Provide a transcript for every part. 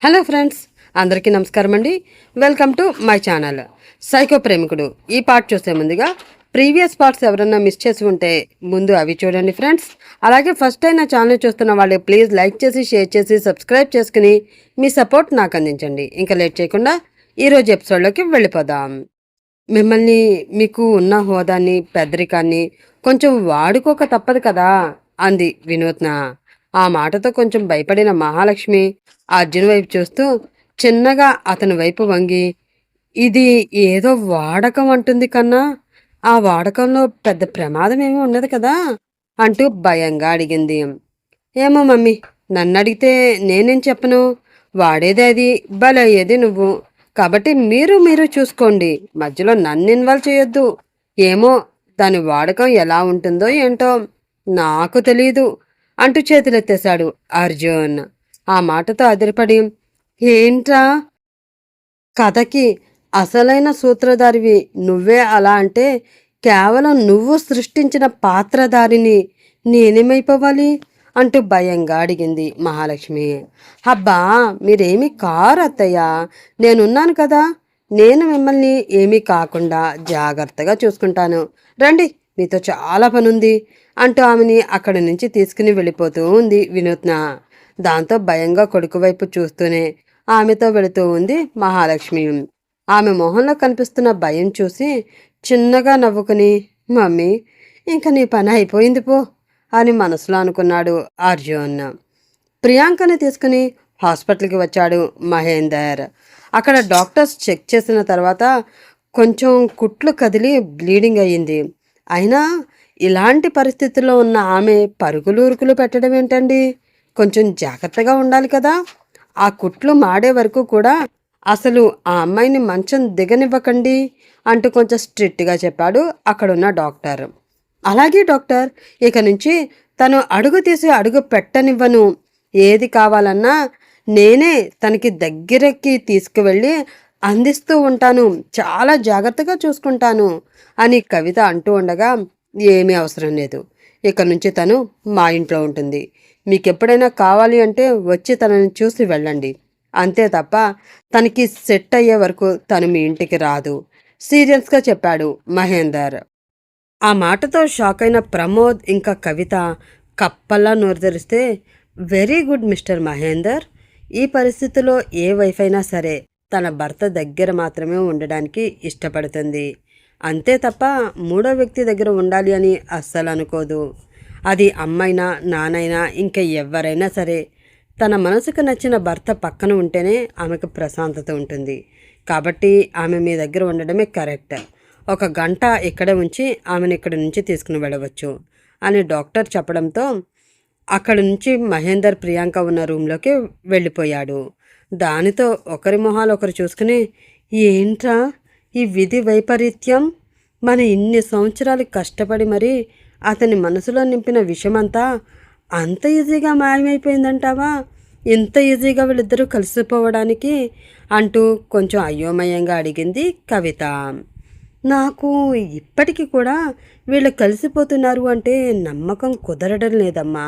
Hello friends, అందరికీ నమస్కారం అండి. Welcome to my channel psycho ప్రేమికుడు. ఈ పార్ట్ చూసే ముందుగా ప్రీవియస్ పార్ట్స్ ఎవరన్నా మిస్ చేసి ఉంటే ముందు అవి చూడండి ఫ్రెండ్స్. అలాగే ఫస్ట్ టైం నా ఛానల్ చూస్తున్న వాళ్ళు ప్లీజ్ లైక్ చేసి, షేర్ చేసి, సబ్స్క్రైబ్ చేసుకుని మీ సపోర్ట్ నాకు అందించండి. ఇంకా లేట్ చేయకుండా ఈరోజు ఎపిసోడ్లోకి వెళ్ళిపోదాం. మిమ్మల్ని, మీకు ఉన్న హోదాన్ని, పెద్దరికాన్ని కొంచెం వాడుకోక తప్పదు కదా అంది వినూత్న. ఆ మాటతో కొంచెం భయపడిన మహాలక్ష్మి అర్జున్ వైపు చూస్తూ చిన్నగా అతని వైపు వంగి, ఇది ఏదో వాడకం అంటుంది కన్నా, ఆ వాడకంలో పెద్ద ప్రమాదం ఏమీ ఉన్నది కదా అంటూ భయంగా అడిగింది. ఏమో మమ్మీ, నన్ను అడిగితే నేనేం చెప్పను. వాడేది అది, బలయ్యేది నువ్వు. కాబట్టి మీరు చూసుకోండి. మధ్యలో నన్ను ఇన్వాల్వ్ చేయొద్దు. ఏమో, దాని వాడకం ఎలా ఉంటుందో ఏంటో నాకు తెలీదు అంటూ చేతులెత్తేశాడు అర్జున్. ఆ మాటతో అదిరిపడి, ఏంట్రా, కథకి అసలైన సూత్రధారివి నువ్వే అలా అంటే కేవలం నువ్వు సృష్టించిన పాత్రధారిని నేనేమైపోవాలి అంటూ భయంగా అడిగింది మహాలక్ష్మి. అబ్బా, మీరేమీ కారు అత్తయ్య, నేనున్నాను కదా. నేను మిమ్మల్ని ఏమీ కాకుండా జాగ్రత్తగా చూసుకుంటాను. రండి, మీతో చాలా పనుంది అంటూ ఆమెని అక్కడి నుంచి తీసుకుని వెళ్ళిపోతూ ఉంది వినూత్న. దాంతో భయంగా కొడుకు వైపు చూస్తూనే ఆమెతో వెళుతూ ఉంది మహాలక్ష్మి. ఆమె మొహంలో కనిపిస్తున్న భయం చూసి చిన్నగా నవ్వుకుని, మమ్మీ, ఇంక నీ పని అయిపోయింది పో అని మనసులో అనుకున్నాడు అర్జున్. ప్రియాంకని తీసుకుని హాస్పిటల్కి వచ్చాడు మహేందర్. అక్కడ డాక్టర్స్ చెక్ చేసిన తర్వాత కొంచెం కుట్లు కదిలి బ్లీడింగ్ అయ్యింది. అయినా ఇలాంటి పరిస్థితుల్లో ఉన్న ఆమె పరుగులు ఉరుకులు పెట్టడం ఏంటండి? కొంచెం జాగ్రత్తగా ఉండాలి కదా. ఆ కుట్లు మాడే వరకు కూడా అసలు ఆ అమ్మాయిని మంచం దిగనివ్వకండి అంటూ కొంచెం స్ట్రిక్ట్గా చెప్పాడు అక్కడున్న డాక్టర్. అలాగే డాక్టర్, ఇక నుంచి తను అడుగు తీసి అడుగు పెట్టనివ్వను. ఏది కావాలన్నా నేనే తనకి దగ్గరకి తీసుకువెళ్ళి అందిస్తూ ఉంటాను. చాలా జాగ్రత్తగా చూసుకుంటాను అని కవిత అంటూ ఉండగా, ఏమీ అవసరం లేదు. ఇక నుంచి తను మా ఇంట్లో ఉంటుంది. మీకు ఎప్పుడైనా కావాలి అంటే వచ్చి తనని చూసి వెళ్ళండి. అంతే తప్ప తనకి సెట్ అయ్యే వరకు తను మీ ఇంటికి రాదు సీరియస్గా చెప్పాడు మహేందర్. ఆ మాటతో షాక్ అయిన ప్రమోద్ ఇంకా కవిత కప్పల్లా నోరు తెరిస్తే, వెరీ గుడ్ మిస్టర్ మహేందర్. ఈ పరిస్థితిలో ఏ వైఫ్ అయినా సరే తన భర్త దగ్గర మాత్రమే ఉండడానికి ఇష్టపడుతుంది. అంతే తప్ప మూడో వ్యక్తి దగ్గర ఉండాలి అని అస్సలు అనుకోదు. అది అమ్మైనా, నానైనా, ఇంకా ఎవరైనా సరే తన మనసుకు నచ్చిన భర్త పక్కన ఉంటేనే ఆమెకు ప్రశాంతత ఉంటుంది. కాబట్టి ఆమె మీ దగ్గర ఉండడమే కరెక్ట్. ఒక గంట ఇక్కడే ఉంచి ఆమెను ఇక్కడి నుంచి తీసుకుని వెళ్ళవచ్చు అని డాక్టర్ చెప్పడంతో అక్కడి నుంచి మహేందర్ ప్రియాంక ఉన్న రూమ్లోకి వెళ్ళిపోయాడు. దానితో ఒకరి మొహాలు ఒకరు చూసుకుని, ఏంట్రా ఈ విధి వైపరీత్యం, మన ఇన్ని సంవత్సరాలు కష్టపడి మరి అతని మనసులో నింపిన విషమంతా అంత ఈజీగా మాయమైపోయిందంటావా? ఇంత ఈజీగా వీళ్ళిద్దరూ కలిసిపోవడానికి అంటూ కొంచెం అయోమయంగా అడిగింది కవిత. నాకు ఇప్పటికీ కూడా వీళ్ళు కలిసిపోతున్నారు అంటే నమ్మకం కుదరడం లేదమ్మా.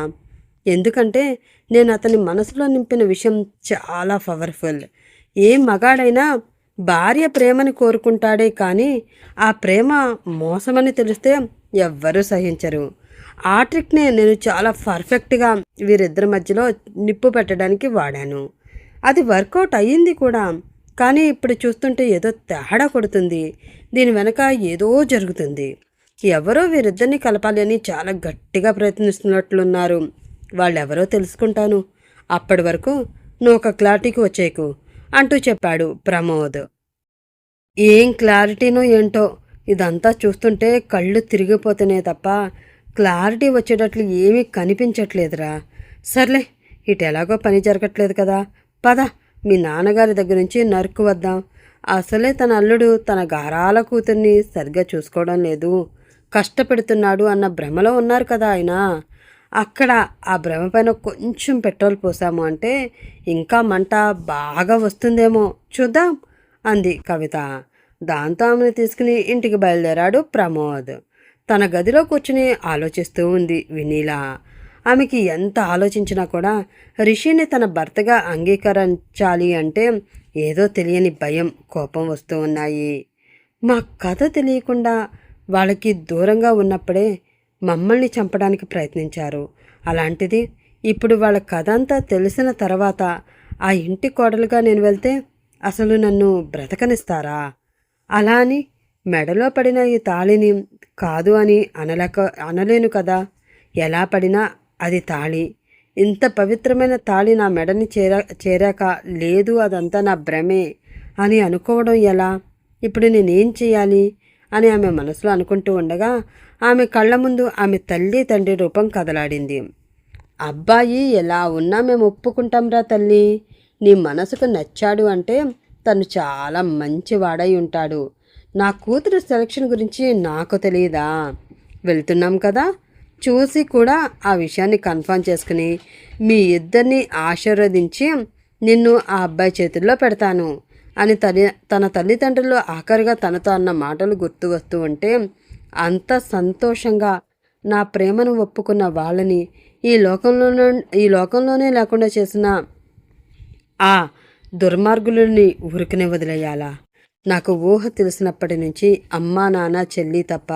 ఎందుకంటే నేను అతని మనసులో నింపిన విషయం చాలా పవర్ఫుల్. ఏ మగాడైనా భార్య ప్రేమని కోరుకుంటాడే కానీ ఆ ప్రేమ మోసమని తెలిస్తే ఎవ్వరూ సహించరు. ఆ ట్రిక్నే నేను చాలా పర్ఫెక్ట్గా వీరిద్దరి మధ్యలో నిప్పు పెట్టడానికి వాడాను. అది వర్కౌట్ అయ్యింది కూడా. కానీ ఇప్పుడు చూస్తుంటే ఏదో తేడా కొడుతుంది. దీని వెనక ఏదో జరుగుతుంది. ఎవరో వీరిద్దరిని కలపాలి అని చాలా గట్టిగా ప్రయత్నిస్తున్నట్లున్నారు. వాళ్ళెవరో తెలుసుకుంటాను. అప్పటి వరకు నువ్వు ఒక క్లారిటీకి వచ్చేకు అంటూ చెప్పాడు ప్రమోద్. ఏం క్లారిటీనో ఏంటో, ఇదంతా చూస్తుంటే కళ్ళు తిరిగిపోతున్నాయి తప్ప క్లారిటీ వచ్చేటట్లు ఏమీ కనిపించట్లేదురా. సర్లే, ఇటు ఎలాగో పని జరగట్లేదు కదా, పద మీ నాన్నగారి దగ్గర నుంచి నరుకు వద్దాం. అసలే తన అల్లుడు తన గారాల కూతుర్ని సరిగ్గా చూసుకోవడం లేదు, కష్టపెడుతున్నాడు అన్న భ్రమలో ఉన్నారు కదా ఆయన. అక్కడ ఆ భ్రమ పైన కొంచెం పెట్రోల్ పోసాము అంటే ఇంకా మంట బాగా వస్తుందేమో, చూద్దాం అంది కవిత. దాంతో ఆమెను తీసుకుని ఇంటికి బయలుదేరాడు ప్రమోద్. తన గదిలో కూర్చుని ఆలోచిస్తూ ఉంది వినీల. ఆమెకి ఎంత ఆలోచించినా కూడా రిషిని తన భర్తగా అంగీకరించాలి అంటే ఏదో తెలియని భయం, కోపం వస్తూ ఉన్నాయి. మా కథ తెలియకుండా వాళ్ళకి దూరంగా ఉన్నప్పుడే మమ్మల్ని చంపడానికి ప్రయత్నించారు. అలాంటిది ఇప్పుడు వాళ్ళ కథ అంతా తెలిసిన తర్వాత ఆ ఇంటి కోడలుగా నేను వెళ్తే అసలు నన్ను బ్రతకనిస్తారా? అలా అని మెడలో పడిన ఈ తాళిని కాదు అని అనలేను కదా. ఎలా పడినా అది తాళి. ఇంత పవిత్రమైన తాళి నా మెడని చేరాక లేదు అదంతా నా భ్రమే అని అనుకోవడం ఎలా? ఇప్పుడు నేనేం చేయాలి అని ఆమె మనసులో అనుకుంటూ ఉండగా ఆమె కళ్ళ ముందు ఆమె తల్లి తండ్రి రూపం కదలాడింది. అబ్బాయి ఎలా ఉన్నా మేము ఒప్పుకుంటాంరా తల్లి. నీ మనసుకు నచ్చాడు అంటే తను చాలా మంచివాడై ఉంటాడు. నా కూతురు సెలక్షన్ గురించి నాకు తెలియదా? వెళ్తున్నాం కదా, చూసి కూడా ఆ విషయాన్ని కన్ఫర్మ్ చేసుకుని మీ ఇద్దరిని ఆశీర్వదించి నిన్ను ఆ అబ్బాయి చేతుల్లో పెడతాను అని తన తల్లిదండ్రులు ఆఖరిగా తనతో అన్న మాటలు గుర్తు వస్తూ ఉంటే అంత సంతోషంగా నా ప్రేమను ఒప్పుకున్న వాళ్ళని ఈ లోకంలోనే లేకుండా చేసిన ఆ దుర్మార్గులని ఊరికనే వదిలేయాలా? నాకు ఊహ తెలిసినప్పటి నుంచి అమ్మా నాన్న చెల్లి తప్ప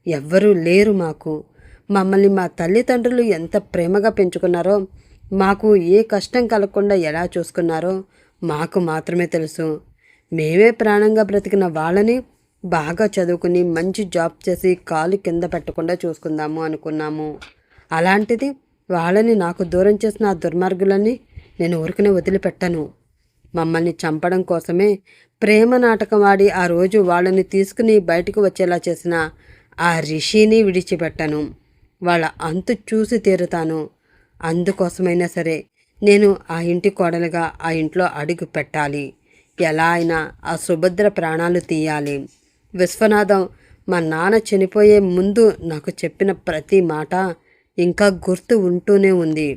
ఎవ్వరూ లేరు మాకు. మమ్మల్ని మా తల్లిదండ్రులు ఎంత ప్రేమగా పెంచుకున్నారో, మాకు ఏ కష్టం కలగకుండా ఎలా చూసుకున్నారో మాకు మాత్రమే తెలుసు. మేమే ప్రాణంగా బ్రతికిన వాళ్ళని బాగా చదువుకుని మంచి జాబ్ చేసి కాలు కింద పెట్టకుండా చూసుకుందాము అనుకున్నాము. అలాంటిది వాళ్ళని నాకు దూరం చేసిన ఆ దుర్మార్గులని నేను ఊరికనే వదిలిపెట్టను. మమ్మల్ని చంపడం కోసమే ప్రేమ నాటకం ఆడి ఆ రోజు వాళ్ళని తీసుకుని బయటకు వచ్చేలా చేసిన ఆ రిషిని విడిచిపెట్టను. వాళ్ళ అంతు చూసి తీరుతాను. అందుకోసమైనా సరే నేను ఆ ఇంటి కోడలుగా ఆ ఇంట్లో అడుగు పెట్టాలి. ఎలా అయినా ఆ సుభద్ర ప్రాణాలు తీయాలి. విశ్వనాథం మా నాన్న చనిపోయే ముందు నాకు చెప్పిన ప్రతి మాట ఇంకా గుర్తు ఉంటూనే ఉంది.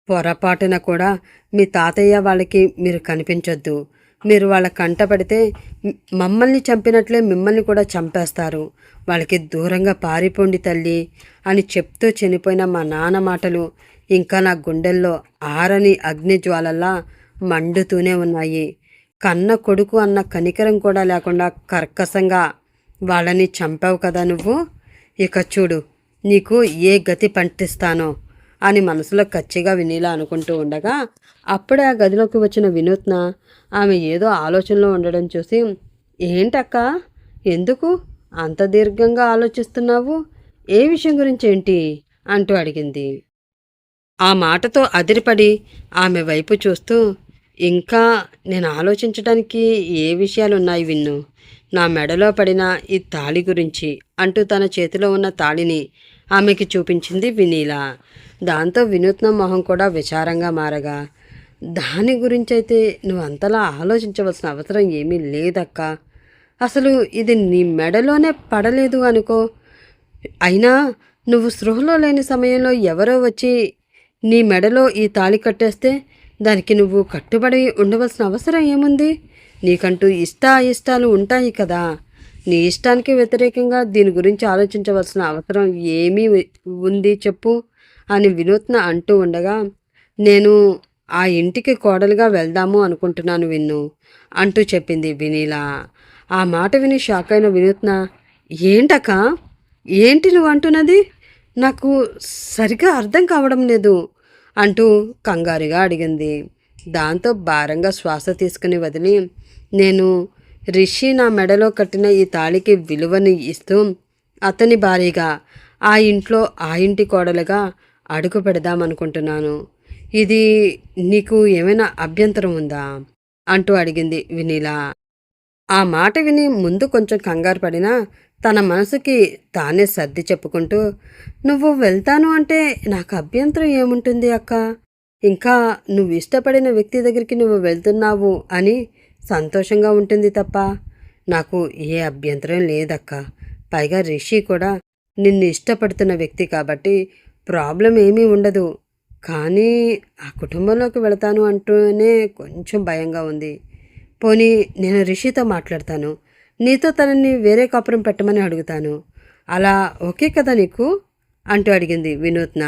పొరపాటున కూడా మీ తాతయ్య వాళ్ళకి మీరు కనిపించొద్దు. మీరు వాళ్ళ కంట పడితే మమ్మల్ని చంపినట్లే మిమ్మల్ని కూడా చంపేస్తారు. వాళ్ళకి దూరంగా పారిపోండి తల్లి అని చెప్తూ చనిపోయిన మా నాన్న మాటలు ఇంకా నా గుండెల్లో ఆరని అగ్నిజ్వాలల్లా మండుతూనే ఉన్నాయి. కన్న కొడుకు అన్న కనికరం కూడా లేకుండా కర్కశంగా వాళ్ళని చంపావు కదా నువ్వు. ఇక చూడు నీకు ఏ గతి పట్టిస్తానో అని మనసులో కచ్చిగా వినీలా అనుకుంటూ ఉండగా అప్పుడే ఆ గదిలోకి వచ్చిన వినూత్న ఆమె ఏదో ఆలోచనలో ఉండడం చూసి, ఏంటక్క, ఎందుకు అంత దీర్ఘంగా ఆలోచిస్తున్నావు? ఏ విషయం గురించి ఏంటి అంటూ అడిగింది. ఆ మాటతో అదిరిపడి ఆమె వైపు చూస్తూ, ఇంకా నేను ఆలోచించడానికి ఏ విషయాలున్నాయి విన్ను? నా మెడలో పడిన ఈ తాళి గురించి అంటూ తన చేతిలో ఉన్న తాళిని ఆమెకి చూపించింది వినీలా. దాంతో వినూత్న మొహం కూడా విచారంగా మారగా, దాని గురించైతే నువ్వు అంతలా ఆలోచించవలసిన అవసరం ఏమీ లేదక్క. అసలు ఇది నీ మెడలోనే పడలేదు అనుకో. అయినా నువ్వు స్పృహలో లేని సమయంలో ఎవరో వచ్చి నీ మెడలో ఈ తాళి కట్టేస్తే దానికి నువ్వు కట్టుబడి ఉండవలసిన అవసరం ఏముంది? నీకంటూ ఇష్టాలు ఉంటాయి కదా. నీ ఇష్టానికి వ్యతిరేకంగా దీని గురించి ఆలోచించవలసిన అవసరం ఏమీ ఉంది చెప్పు అని వినూత్న అంటూ ఉండగా, నేను ఆ ఇంటికి కోడలుగా వెళ్దాము అనుకుంటున్నాను విన్ను అంటూ చెప్పింది వినీలా. ఆ మాట విని షాక్ అయిన వినూత్న, ఏంటక్క, ఏంటి నువ్వు అంటున్నది? నాకు సరిగా అర్థం కావడం లేదు అంటూ కంగారుగా అడిగింది. దాంతో భారంగా శ్వాస తీసుకుని వదిలి, నేను రిషి నా మెడలో కట్టిన ఈ తాళికి విలువని ఇస్తూ అతని భార్యగా ఆ ఇంట్లో ఆ ఇంటి కోడలుగా అడుగు పెడదామనుకుంటున్నాను. ఇది నీకు ఏమైనా అభ్యంతరం ఉందా అంటూ అడిగింది వినీలా. ఆ మాట విని ముందు కొంచెం కంగారు పడినా తన మనసుకి తానే సర్ది చెప్పుకుంటూ, నువ్వు వెళ్తాను అంటే నాకు అభ్యంతరం ఏముంటుంది అక్క? ఇంకా నువ్వు ఇష్టపడిన వ్యక్తి దగ్గరికి నువ్వు వెళ్తున్నావు అని సంతోషంగా ఉంటుంది తప్ప నాకు ఏ అభ్యంతరం లేదక్క. పైగా రిషి కూడా నిన్ను ఇష్టపడుతున్న వ్యక్తి కాబట్టి ప్రాబ్లం ఏమీ ఉండదు. కానీ ఆ కుటుంబంలోకి వెళతాను అంటూనే కొంచెం భయంగా ఉంది. పోనీ నేను రిషితో మాట్లాడతాను, నీతో తనని వేరే కాపురం పెట్టమని అడుగుతాను. అలా ఓకే కదా నీకు అంటూ అడిగింది వినూత్న.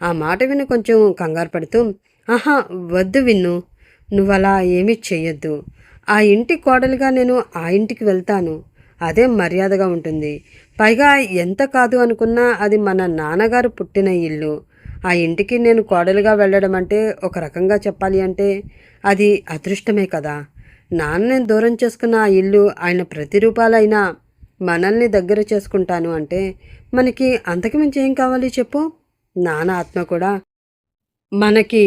ఆ మాట విని కొంచెం కంగారు పడుతూ, ఆహా వద్దు విన్ను, నువ్వలా ఏమీ చెయ్యొద్దు. ఆ ఇంటి కోడలుగా నేను ఆ ఇంటికి వెళ్తాను. అదే మర్యాదగా ఉంటుంది. పైగా ఎంత కాదు అనుకున్నా అది మన నాన్నగారు పుట్టిన ఇల్లు. ఆ ఇంటికి నేను కోడలుగా వెళ్ళడం అంటే ఒక రకంగా చెప్పాలి అంటే అది అదృష్టమే కదా. నాన్నని దూరం చేసుకున్న ఆ ఇల్లు ఆయన ప్రతిరూపాలైనా మనల్ని దగ్గర చేసుకుంటాను అంటే మనకి అంతకు మించి ఏం కావాలి చెప్పు. నాన్న ఆత్మ కూడా మనకి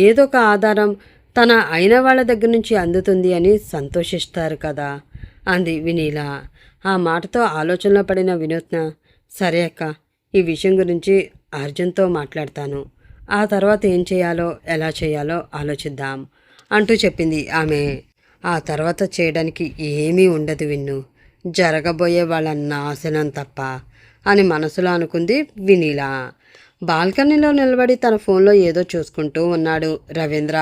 ఏదొక ఆధారం తన అయిన వాళ్ళ దగ్గర నుంచి అందుతుంది అని సంతోషిస్తారు కదా అంది వినీల. ఆ మాటతో ఆలోచనలో పడిన వినూత్న, సరే అక్క, ఈ విషయం గురించి అర్జున్తో మాట్లాడతాను. ఆ తర్వాత ఏం చేయాలో ఎలా చేయాలో ఆలోచిద్దాం అంటూ చెప్పింది ఆమె. ఆ తర్వాత చేయడానికి ఏమీ ఉండదు విన్ను, జరగబోయే వాళ్ళ నాశనం తప్ప అని మనసులో అనుకుంది వినీల. బాల్కనీలో నిలబడి తన ఫోన్లో ఏదో చూసుకుంటూ ఉన్నాడు రవీంద్ర.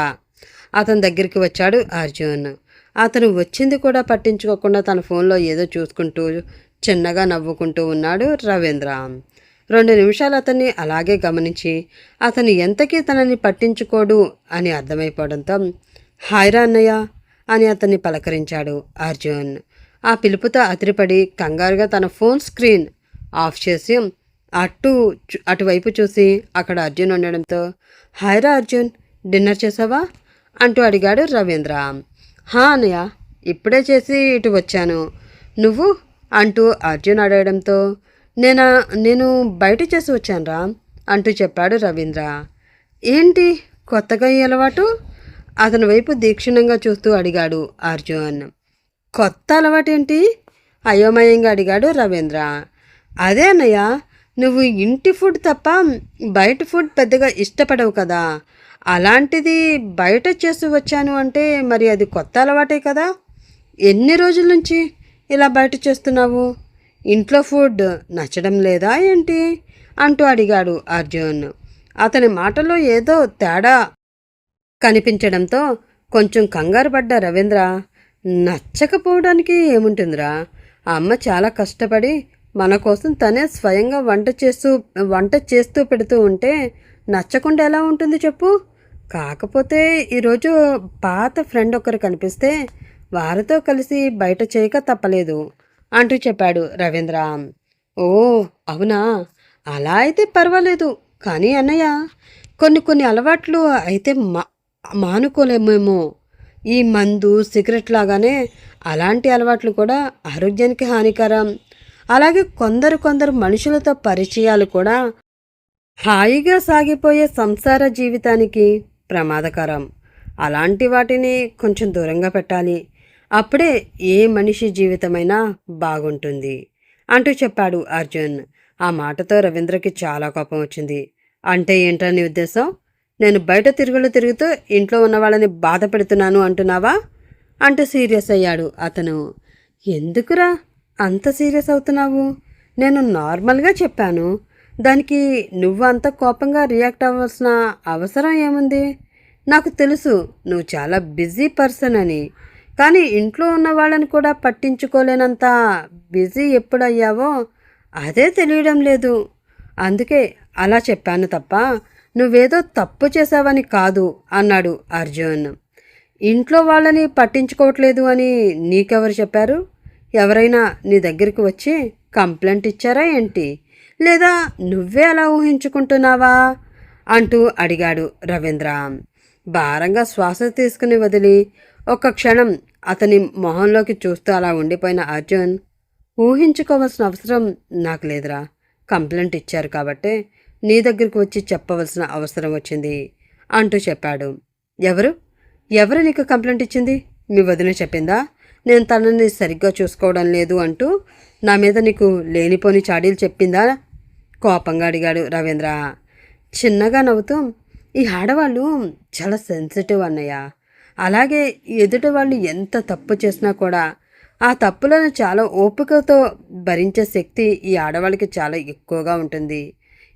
అతని దగ్గరికి వచ్చాడు అర్జున్. అతను వచ్చింది కూడా పట్టించుకోకుండా తన ఫోన్లో ఏదో చూసుకుంటూ చిన్నగా నవ్వుకుంటూ ఉన్నాడు రవీంద్ర. 2 నిమిషాలు అతన్ని అలాగే గమనించి అతను ఎంతకీ తనని పట్టించుకోడు అని అర్థమైపోవడంతో, హాయ్రా అన్నయ్య అని అతన్ని పలకరించాడు అర్జున్. ఆ పిలుపుతో అదిరిపడి కంగారుగా తన ఫోన్ స్క్రీన్ ఆఫ్ చేసి అటువైపు చూసి అక్కడ అర్జున్ ఉండడంతో, హాయ్రా అర్జున్, డిన్నర్ చేసావా అంటూ అడిగాడు రవీంద్ర. హా అన్నయ్య, ఇప్పుడే చేసి ఇటు వచ్చాను. నువ్వు అంటూ అర్జున్ అడగడంతో, నేను బయట చేసి వచ్చానురా అంటూ చెప్పాడు రవీంద్ర. ఏంటి కొత్తగా ఈ అలవాటు? అతని వైపు దీక్షణంగా చూస్తూ అడిగాడు అర్జున్. కొత్త అలవాటేంటి? అయోమయంగా అడిగాడు రవీంద్ర. అదే అన్నయ్య, నువ్వు ఇంటి ఫుడ్ తప్ప బయట ఫుడ్ పెద్దగా ఇష్టపడవు కదా. అలాంటిది బయట చేసి వచ్చాను అంటే మరి అది కొత్త అలవాటే కదా. ఎన్ని రోజుల నుంచి ఇలా బయట చేస్తున్నావు? ఇంట్లో ఫుడ్ నచ్చడం లేదా ఏంటి అంటూ అడిగాడు అర్జున్. అతని మాటలో ఏదో తేడా కనిపించడంతో కొంచెం కంగారు పడ్డ రవీంద్ర, నచ్చకపోవడానికి ఏముంటుందిరా, ఆ అమ్మ చాలా కష్టపడి మన కోసం తనే స్వయంగా వంట చేస్తూ పెడుతూ ఉంటే నచ్చకుండా ఎలా ఉంటుంది చెప్పు. కాకపోతే ఈరోజు పాత ఫ్రెండ్ ఒకరు కనిపిస్తే వారితో కలిసి బయట చేయక తప్పలేదు అంటూ చెప్పాడు రవీంద్ర. ఓ అవునా, అలా అయితే పర్వాలేదు. కానీ అన్నయ్య, కొన్ని అలవాట్లు అయితే మానుకోలేమేమో. ఈ మందు సిగరెట్ లాగానే అలాంటి అలవాట్లు కూడా ఆరోగ్యానికి హానికరం. అలాగే కొందరు మనుషులతో పరిచయాలు కూడా హాయిగా సాగిపోయే సంసార జీవితానికి ప్రమాదకరం. అలాంటి వాటిని కొంచెం దూరంగా పెట్టాలి. అప్పుడే ఏ మనిషి జీవితమైనా బాగుంటుంది అంటూ చెప్పాడు అర్జున్. ఆ మాటతో రవీంద్రకి చాలా కోపం వచ్చింది. అంటే ఏంటో నీ ఉద్దేశం? నేను బయట తిరుగుతూ ఇంట్లో ఉన్న వాళ్ళని బాధ పెడుతున్నాను అంటున్నావా అంటూ సీరియస్ అయ్యాడు అతను. ఎందుకురా అంత సీరియస్ అవుతున్నావు? నేను నార్మల్గా చెప్పాను. దానికి నువ్వు అంత కోపంగా రియాక్ట్ అవ్వాల్సిన అవసరం ఏముంది? నాకు తెలుసు నువ్వు చాలా బిజీ పర్సన్ అని. కానీ ఇంట్లో ఉన్న వాళ్ళని కూడా పట్టించుకోలేనంత బిజీ ఎప్పుడయ్యావో అదే తెలియడం లేదు. అందుకే అలా చెప్పాను తప్ప నువ్వేదో తప్పు చేసావని కాదు అన్నాడు అర్జున్. ఇంట్లో వాళ్ళని పట్టించుకోవట్లేదు అని నీకెవరు చెప్పారు? ఎవరైనా నీ దగ్గరికి వచ్చి కంప్లైంట్ ఇచ్చారా ఏంటి? లేదా నువ్వే అలా ఊహించుకుంటున్నావా అంటూ అడిగాడు రవీంద్ర. భారంగా శ్వాస తీసుకుని వదిలి ఒక్క క్షణం అతని మొహంలోకి చూస్తూ అలా ఉండిపోయిన అర్జున్, ఊహించుకోవాల్సిన అవసరం నాకు లేదురా. కంప్లైంట్ ఇచ్చారు కాబట్టే నీ దగ్గరికి వచ్చి చెప్పవలసిన అవసరం వచ్చింది అంటూ చెప్పాడు. ఎవరు నీకు కంప్లైంట్ ఇచ్చింది? మీ వదిన చెప్పిందా నేను తనని సరిగ్గా చూసుకోవడం లేదు అంటూ నా మీద నీకు లేనిపోని చాడీలు చెప్పిందా? కోపంగా అడిగాడు రవీంద్ర. చిన్నగా నవ్వుతూ, ఈ ఆడవాళ్ళు చాలా సెన్సిటివ్ అన్నయ్య. అలాగే ఎదుటి వాళ్ళు ఎంత తప్పు చేసినా కూడా ఆ తప్పులను చాలా ఓపికతో భరించే శక్తి ఈ ఆడవాళ్ళకి చాలా ఎక్కువగా ఉంటుంది.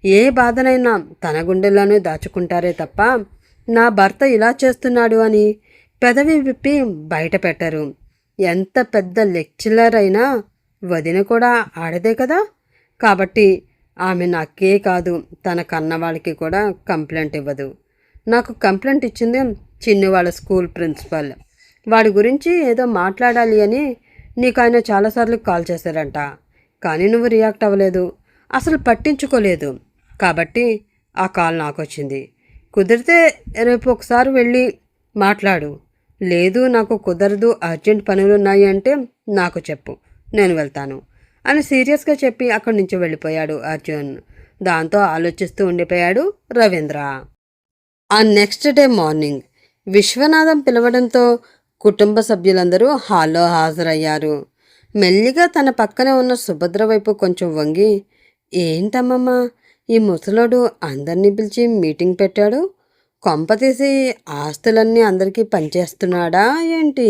ఏ బాధనైనా తన గుండెల్లోనూ దాచుకుంటారే తప్ప నా భర్త ఇలా చేస్తున్నాడు అని పెదవి విప్పి బయట పెట్టరు. ఎంత పెద్ద లెక్చరర్ అయినా వదిన కూడా ఆడదే కదా. కాబట్టి ఆమె నాకే కాదు తన కన్నవాళ్ళకి కూడా కంప్లైంట్ ఇవ్వదు. నాకు కంప్లైంట్ ఇచ్చింది చిన్ను వాళ్ళ స్కూల్ ప్రిన్సిపల్. వాడి గురించి ఏదో మాట్లాడాలి అని నీకు ఆయన చాలాసార్లు కాల్ చేశారంట. కానీ నువ్వు రియాక్ట్ అవ్వలేదు, అసలు పట్టించుకోలేదు. కాబట్టి ఆ కాల్ నాకు వచ్చింది. కుదిరితే రేపు ఒకసారి వెళ్ళి మాట్లాడు. లేదు నాకు కుదరదు, అర్జెంట్ పనులు ఉన్నాయి అంటే నాకు చెప్పు, నేను వెళ్తాను అని సీరియస్గా చెప్పి అక్కడి నుంచి వెళ్ళిపోయాడు అర్జున్. దాంతో ఆలోచిస్తూ ఉండిపోయాడు రవీంద్ర. ఆ నెక్స్ట్ డే మార్నింగ్ విశ్వనాథం పిలవడంతో కుటుంబ సభ్యులందరూ హాల్లో హాజరయ్యారు. మెల్లిగా తన పక్కనే ఉన్న సుభద్ర వైపు కొంచెం వంగి, ఏంటమ్మమ్మ ఈ ముసలోడు అందరినీ పిలిచి మీటింగ్ పెట్టాడు, కొంపతీసి ఆస్తులన్నీ అందరికీ పనిచేస్తున్నాడా ఏంటి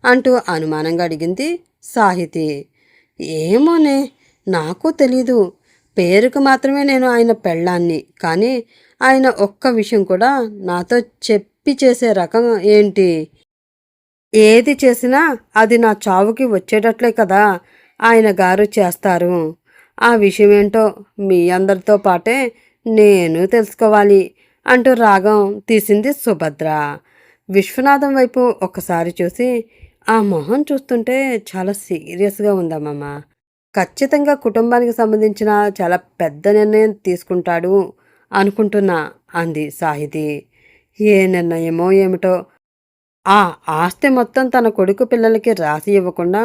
అంటూ అనుమానంగా అడిగింది సాహితి. ఏమోనే, నాకు తెలీదు. పేరుకు మాత్రమే నేను ఆయన పెళ్ళాన్ని, కానీ ఆయన ఒక్క విషయం కూడా నాతో చెప్పి చేసే రకం ఏంటి? ఏది చేసినా అది నా చావుకి వచ్చేటట్లే కదా ఆయన గారు చేస్తారు. ఆ విషయమేంటో మీ అందరితో పాటే నేను తెలుసుకోవాలి అంటూ రాగం తీసింది సుభద్ర. విశ్వనాథం వైపు ఒక్కసారి చూసి, ఆ మొహం చూస్తుంటే చాలా సీరియస్గా ఉందమ్మమ్మ. ఖచ్చితంగా కుటుంబానికి సంబంధించిన చాలా పెద్ద నిర్ణయం తీసుకుంటాడు అనుకుంటున్నా అంది సాహితి. ఏ నిర్ణయమో ఏమిటో. ఆ ఆస్తి మొత్తం తన కొడుకు పిల్లలకి రాసి ఇవ్వకుండా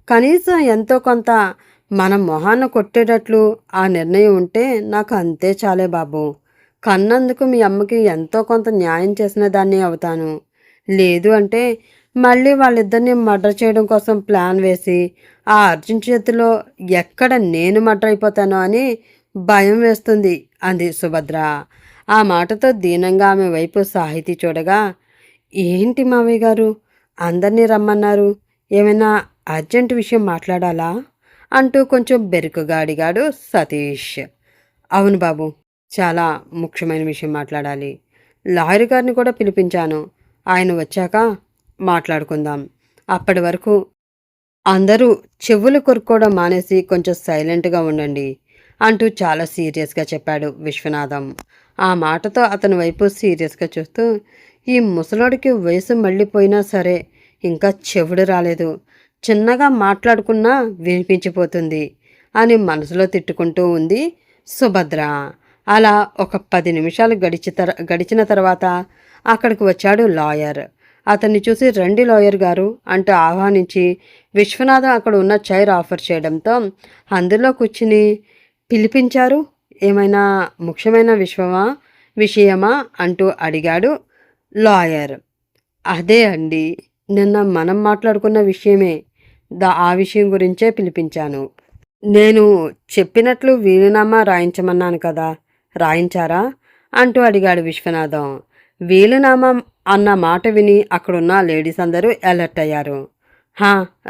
కనీసం ఎంతో కొంత మన మొహాన కొట్టేటట్లు ఆ నిర్ణయం ఉంటే నాకు అంతే చాలే బాబు. కన్నందుకు మీ అమ్మకి ఎంతో కొంత న్యాయం చేసిన దాన్ని అవుతాను. లేదు అంటే మళ్ళీ వాళ్ళిద్దరిని మర్డర్ చేయడం కోసం ప్లాన్ వేసి ఆ అర్జున్ చేతిలో ఎక్కడ నేను మర్డర్ అయిపోతానో అని భయం వేస్తుంది అంది సుభద్ర. ఆ మాటతో దీనంగా ఆమె వైపు సాహితీ చూడగా, ఏంటి మావయ్య గారు అందరినీ రమ్మన్నారు, ఏమైనా అర్జెంట్ విషయం మాట్లాడాలా అంటూ కొంచెం బెరుకుగా అడిగాడు సతీష్. అవును బాబు, చాలా ముఖ్యమైన విషయం మాట్లాడాలి. లాయర్ గారిని కూడా పిలిపించాను, ఆయన వచ్చాక మాట్లాడుకుందాం. అప్పటి వరకు అందరూ చెవులు కొరుక్కోవడం మానేసి కొంచెం సైలెంట్గా ఉండండి అంటూ చాలా సీరియస్గా చెప్పాడు విశ్వనాథం. ఆ మాటతో అతని వైపు సీరియస్గా చూస్తూ, ఈ ముసలోడికి వయసు మళ్ళీపోయినా సరే ఇంకా చెవుడు రాలేదు, చిన్నగా మాట్లాడుకున్నా వినిపించిపోతుంది అని మనసులో తిట్టుకుంటూ ఉంది సుభద్ర. అలా ఒక 10 నిమిషాలు గడిచిన తర్వాత అక్కడికి వచ్చాడు లాయర్. అతన్ని చూసి రండి లాయర్ గారు అంటూ ఆహ్వానించి విశ్వనాథం అక్కడ ఉన్న చైర్ ఆఫర్ చేయడంతో అందులో కూర్చుని, పిలిపించారు, ఏమైనా ముఖ్యమైన విషయమా అంటూ అడిగాడు లాయర్. అదే అండి, నిన్న మనం మాట్లాడుకున్న విషయమే, ఆ విషయం గురించే పిలిపించాను. నేను చెప్పినట్లు వీలునామా రాయించమన్నాను కదా, రాయించారా అంటూ అడిగాడు విశ్వనాథం. వీలునామా అన్న మాట విని అక్కడున్న లేడీస్ అందరూ అలర్ట్ అయ్యారు.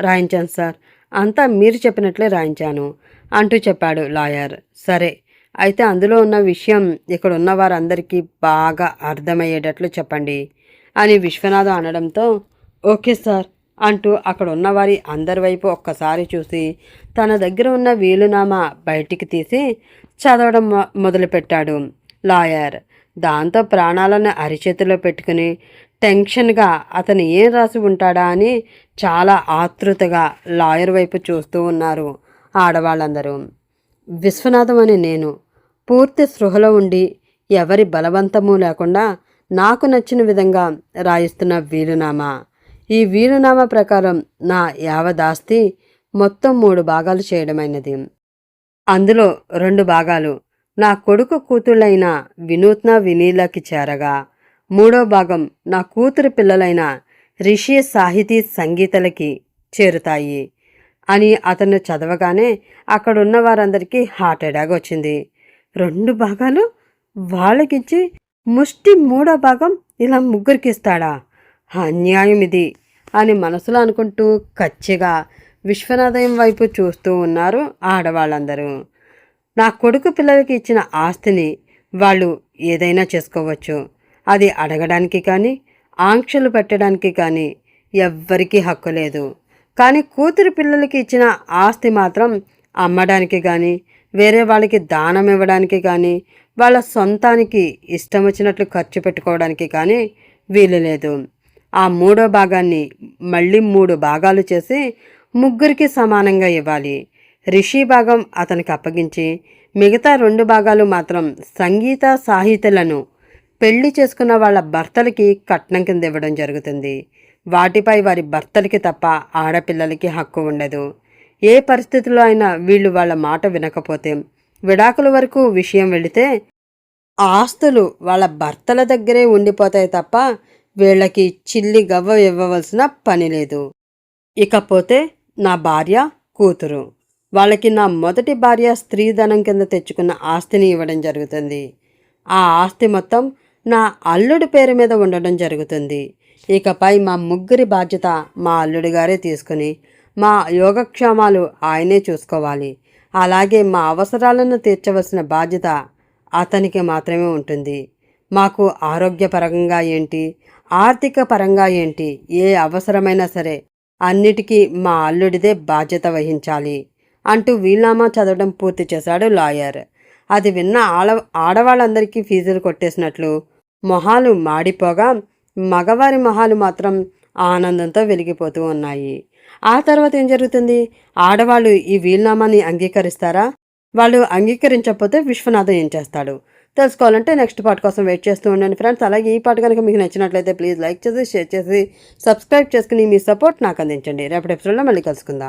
రాయించాను సార్, అంతా మీరు చెప్పినట్లే రాయించాను అంటూ చెప్పాడు లాయర్. సరే, అయితే అందులో ఉన్న విషయం ఇక్కడ ఉన్న వారందరికీ బాగా అర్థమయ్యేటట్లు చెప్పండి అని విశ్వనాథం అనడంతో, ఓకే సార్ అంటూ అక్కడ ఉన్నవారి అందరి వైపు ఒక్కసారి చూసి తన దగ్గర ఉన్న వీలునామా బయటికి తీసి చదవడం మొదలుపెట్టాడు లాయర్. దాంతో ప్రాణాలను అరిచేతిలో పెట్టుకుని టెన్షన్గా అతను ఏం రాసి ఉంటాడా అని చాలా ఆతృతగా లాయర్ వైపు చూస్తూ ఉన్నారు ఆడవాళ్ళందరూ. విశ్వనాథం అని నేను పూర్తి స్పృహలో ఉండి ఎవరి బలవంతము లేకుండా నాకు నచ్చిన విధంగా రాయిస్తున్న వీలునామా. ఈ వీలునామా ప్రకారం నా యావదాస్తి మొత్తం 3 భాగాలు చేయడమైనది. అందులో 2 భాగాలు నా కొడుకు కూతుళ్ళైన వినూత్న వినీలకి చేరగా, 3వ భాగం నా కూతురు పిల్లలైన రిషి సాహితీ సంగీతలకి చేరుతాయి అని అతను చదవగానే అక్కడున్న వారందరికీ హార్ట్ అటాక్ వచ్చింది. 2 భాగాలు వాళ్ళకిచ్చి ముష్టి 3వ భాగం ఇలా ముగ్గురికి ఇస్తాడా? అన్యాయం ఇది అని మనసులో అనుకుంటూ కచ్చిగా విశ్వనాథం వైపు చూస్తూ ఉన్నారు ఆడవాళ్ళందరూ. నా కొడుకు పిల్లలకి ఇచ్చిన ఆస్తిని వాళ్ళు ఏదైనా చేసుకోవచ్చు, అది అడగడానికి కానీ ఆంక్షలు పెట్టడానికి కానీ ఎవ్వరికీ హక్కు లేదు. కానీ కూతురు పిల్లలకి ఇచ్చిన ఆస్తి మాత్రం అమ్మడానికి కానీ వేరే వాళ్ళకి దానం ఇవ్వడానికి కానీ వాళ్ళ సొంతానికి ఇష్టం వచ్చినట్లు ఖర్చు పెట్టుకోవడానికి కానీ వీలు లేదు. ఆ మూడో భాగాన్ని మళ్ళీ 3 భాగాలు చేసి ముగ్గురికి సమానంగా ఇవ్వాలి. రిషి భాగం అతనికి అప్పగించి మిగతా 2 భాగాలు మాత్రం సంగీత సాహితులను పెళ్లి చేసుకున్న వాళ్ళ భర్తలకి కట్నం కింద ఇవ్వడం జరుగుతుంది. వాటిపై వారి భర్తలకి తప్ప ఆడపిల్లలకి హక్కు ఉండదు. ఏ పరిస్థితుల్లో అయినా వీళ్ళు వాళ్ళ మాట వినకపోతే, విడాకుల వరకు విషయం వెళితే ఆస్తులు వాళ్ళ భర్తల దగ్గరే ఉండిపోతాయి తప్ప వీళ్ళకి చిల్లి గవ్వ ఇవ్వవలసిన పని లేదు. ఇకపోతే నా భార్య, కూతురు, వాళ్ళకి నా మొదటి భార్య స్త్రీధనం కింద తెచ్చుకున్న ఆస్తిని ఇవ్వడం జరుగుతుంది. ఆ ఆస్తి మొత్తం నా అల్లుడి పేరు మీద ఉండడం జరుగుతుంది. ఇకపై మా ముగ్గురి బాధ్యత మా అల్లుడి గారే తీసుకుని మా యోగక్షేమాలు ఆయనే చూసుకోవాలి. అలాగే మా అవసరాలను తీర్చవలసిన బాధ్యత అతనికి మాత్రమే ఉంటుంది. మాకు ఆరోగ్యపరంగా ఏంటి, ఆర్థిక పరంగా ఏంటి, ఏ అవసరమైనా సరే అన్నిటికీ మా అల్లుడిదే బాధ్యత వహించాలి అంటూ వీలునామా చదవడం పూర్తి చేశాడు లాయర్. అది విన్న ఆడవాళ్ళందరికీ ఫీజులు కొట్టేసినట్లు మొహాలు మాడిపోగా మగవారి మొహాలు మాత్రం ఆనందంతో వెలిగిపోతూ ఉన్నాయి. ఆ తర్వాత ఏం జరుగుతుంది? ఆడవాళ్ళు ఈ వీలునామాని అంగీకరిస్తారా? వాళ్ళు అంగీకరించకపోతే విశ్వనాథం ఏం చేస్తాడు? తెలుసుకోవాలంటే నెక్స్ట్ పార్ట్ కోసం వెయిట్ చేస్తూ ఉండండి ఫ్రెండ్స్. అలాగే ఈ పార్ట్ కనుక మీకు నచ్చినట్లయితే ప్లీజ్ లైక్ చేసి, షేర్ చేసి, సబ్స్క్రైబ్ చేసుకుని మీ సపోర్ట్ నాకు అందించండి. రేపటి ఎపిసోడ్లో మళ్ళీ కలుసుకుందాం.